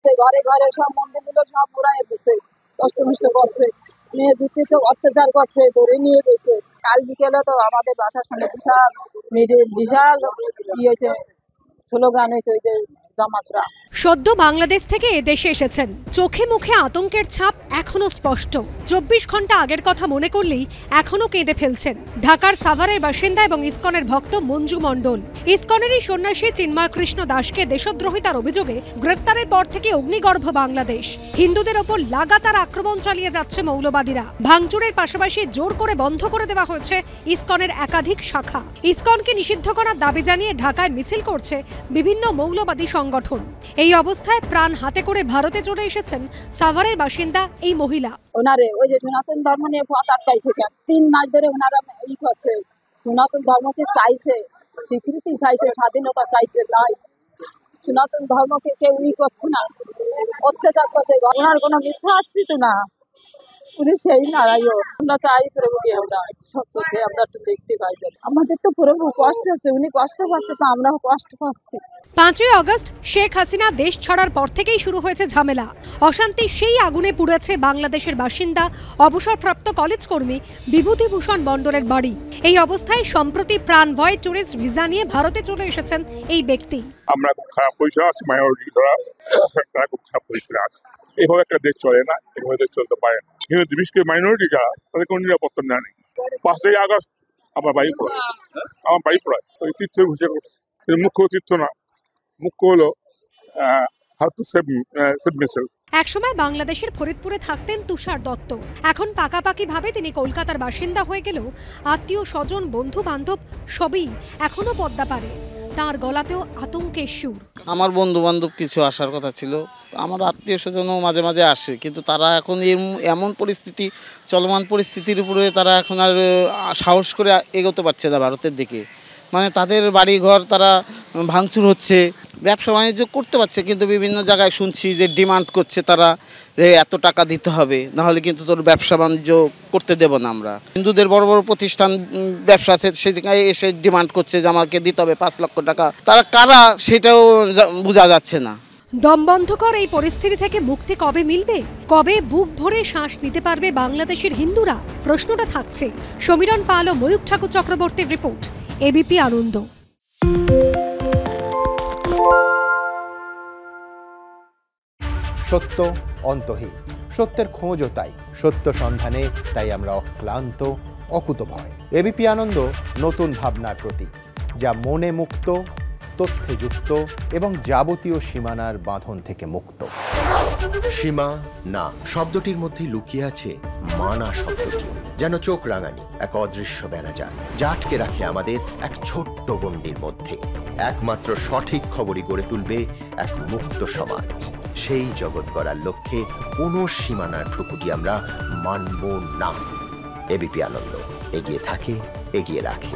ঘরে ঘরে সব মন্দিরগুলো সব পুরাই দিচ্ছে, কষ্ট মষ্ট করছে, মেয়ে দুটি তো অত্যাচার করছে, ধরে নিয়ে গেছে। কাল বিকেলে তো আমাদের বাসার সামনে বিশাল বিশাল কি হয়েছে, স্লোগান হয়েছে ওই যে জামাতরা। সদ্য বাংলাদেশ থেকে এদেশে এসেছেন, চোখে মুখে আতঙ্কের ছাপ এখনো স্পষ্ট। 24 ঘন্টা আগের কথা মনে করলেই এখনো কেঁদে ফেলছেন ঢাকার সাভারের বাসিন্দা এবং ইসকনের ভক্ত মঞ্জু মণ্ডল। ইসকনেরই সন্ন্যাসী চিন্ময় কৃষ্ণ দাসকে দেশদ্রোহিতার অভিযোগে গ্রেপ্তারের পর থেকে অগ্নিগর্ভ বাংলাদেশ। হিন্দুদের ওপর লাগাতার আক্রমণ চালিয়ে যাচ্ছে মৌলবাদীরা। ভাঙচুরের পাশাপাশি জোর করে বন্ধ করে দেওয়া হয়েছে ইসকনের একাধিক শাখা। ইসকনকে নিষিদ্ধ করার দাবি জানিয়ে ঢাকায় মিছিল করছে বিভিন্ন মৌলবাদী সংগঠন। এই অবস্থায় প্রাণ হাতে করে ভারতে চলে এসেছেন সাভারের বাসিন্দা এই মহিলা। ওনারে ওই যে সনাতন ধর্ম নিয়ে ভোট আটকাইছে কেন, 3 মাস ধরে ওনারা ই করছে, সনাতন ধর্মকে চাইছে, স্বীকৃতি চাইছে, স্বাধীনতা চাইছে, নাই সনাতন ধর্মকে কেউ ই করছে না, অত্যাচার করছে। ওনার কোনো মিথ্যা আশ্রিত না, উনি সেই নারায়ণ। আমরা চাই প্রভুকে, আমরা সত্যকে আমরা একটু দেখতে পাই। আমাদের তো প্রভু কষ্ট হচ্ছে, উনি কষ্ট পাচ্ছে তো আমরাও কষ্ট পাচ্ছি। 5ই আগস্ট শেখ হাসিনা দেশ ছাড়ার পর থেকেই শুরু হয়েছে ঝামেলা, অশান্তি। সেই আগুনে পুড়েছে বাংলাদেশের বাসিন্দা অবসরপ্রাপ্ত কলেজ কর্মী বিভূতিভূষণ মণ্ডলের বাড়ি। এই অবস্থায় সম্প্রতি প্রাণভয় ট্যুরিস্ট ভিসা নিয়ে ভারতে চলে এসেছেন এই ব্যক্তি। আমরা খুব খারাপ পরিষেবা আছি, মাইনরিটি ধরা তারা খুব খারাপ পরিষেবা আছে। এইভাবে একটা দেশ চলে না, এভাবে দেশ চলতে পারে না। কিন্তু বিশেষ করে মাইনরিটি যারা, তাদের কোনো নিরাপত্তা নেই। 5ই আগস্ট আমার বাড়ি পড়ায় ওই তীর্থের ঘুষে করছে, মুখ্য তীর্থ না, মুখ্য হলো হাউ টু সেভ মিসেল। একসময় বাংলাদেশের ফরিদপুরে থাকতেন তুষার দত্ত। এখন পাকাপাকি ভাবে তিনি কলকাতার বাসিন্দা হয়ে গেলেও আত্মীয় স্বজন বন্ধু বান্ধব সবই এখনো পদ্মা পারে। তার গলাতেও আতঙ্কের সুর। আমার বন্ধু বান্ধব কিছু আসার কথা ছিল, আমার আত্মীয় স্বজনও মাঝে মাঝে আসে, কিন্তু তারা এখন এমন পরিস্থিতি, চলমান পরিস্থিতির উপরে তারা এখন আর সাহস করে এগোতে পারছে না ভারতের দিকে। মানে তাদের বাড়িঘর তারা ভাঙচুর হচ্ছে, ব্যবসা বাণিজ্য করতে পারছে, কিন্তু বিভিন্ন জায়গায় শুনছি যে ডিমান্ড করছে তারা যে এত টাকা দিতে হবে, নাহলে কিন্তু তোর ব্যবসা বাণিজ্য করতে দেব না আমরা। হিন্দুদের বড় বড় প্রতিষ্ঠান ব্যবসা আছে, সে জায়গায় এসে ডিমান্ড করছে যে আমাকে দিতে হবে 5 লক্ষ টাকা। তারা কারা সেটাও বোঝা যাচ্ছে না। দমবন্ধকর এই পরিস্থিতি থেকে মুক্তি কবে মিলবে? কবে বুক ভরে শ্বাস নিতে পারবে বাংলাদেশের হিন্দুরা? প্রশ্নটা থাকছে। সমীরণ পাল ও ময়ূখ ঠাকুর চক্রবর্তীর রিপোর্ট, এবিপি আনন্দ। সত্য অন্তহীন, সত্যের খোঁজও তাই, সত্য সন্ধানে তাই আমরা অক্লান্ত, অকুতভয়। এবিপি আনন্দ নতুন ভাবনার প্রতীক, যা মনে মুক্ত, তথ্যে যুক্ত এবং যাবতীয় সীমানার বাঁধন থেকে মুক্ত। সীমা না শব্দটির মধ্যে লুকিয়ে আছে মানা শব্দটি, যেন চোখ রাঙানি এক অদৃশ্য বেড়াজাল, যা আটকে রাখে আমাদের এক ছোট্ট গণ্ডির মধ্যে। একমাত্র সঠিক খবরই গড়ে তুলবে এক মুক্ত সমাজ। সেই জগৎ গড়ার লক্ষ্যে কোনো সীমানার ঠুকুটি আমরা মানব না। এবিপি আনন্দ এগিয়ে থাকে, এগিয়ে রাখে।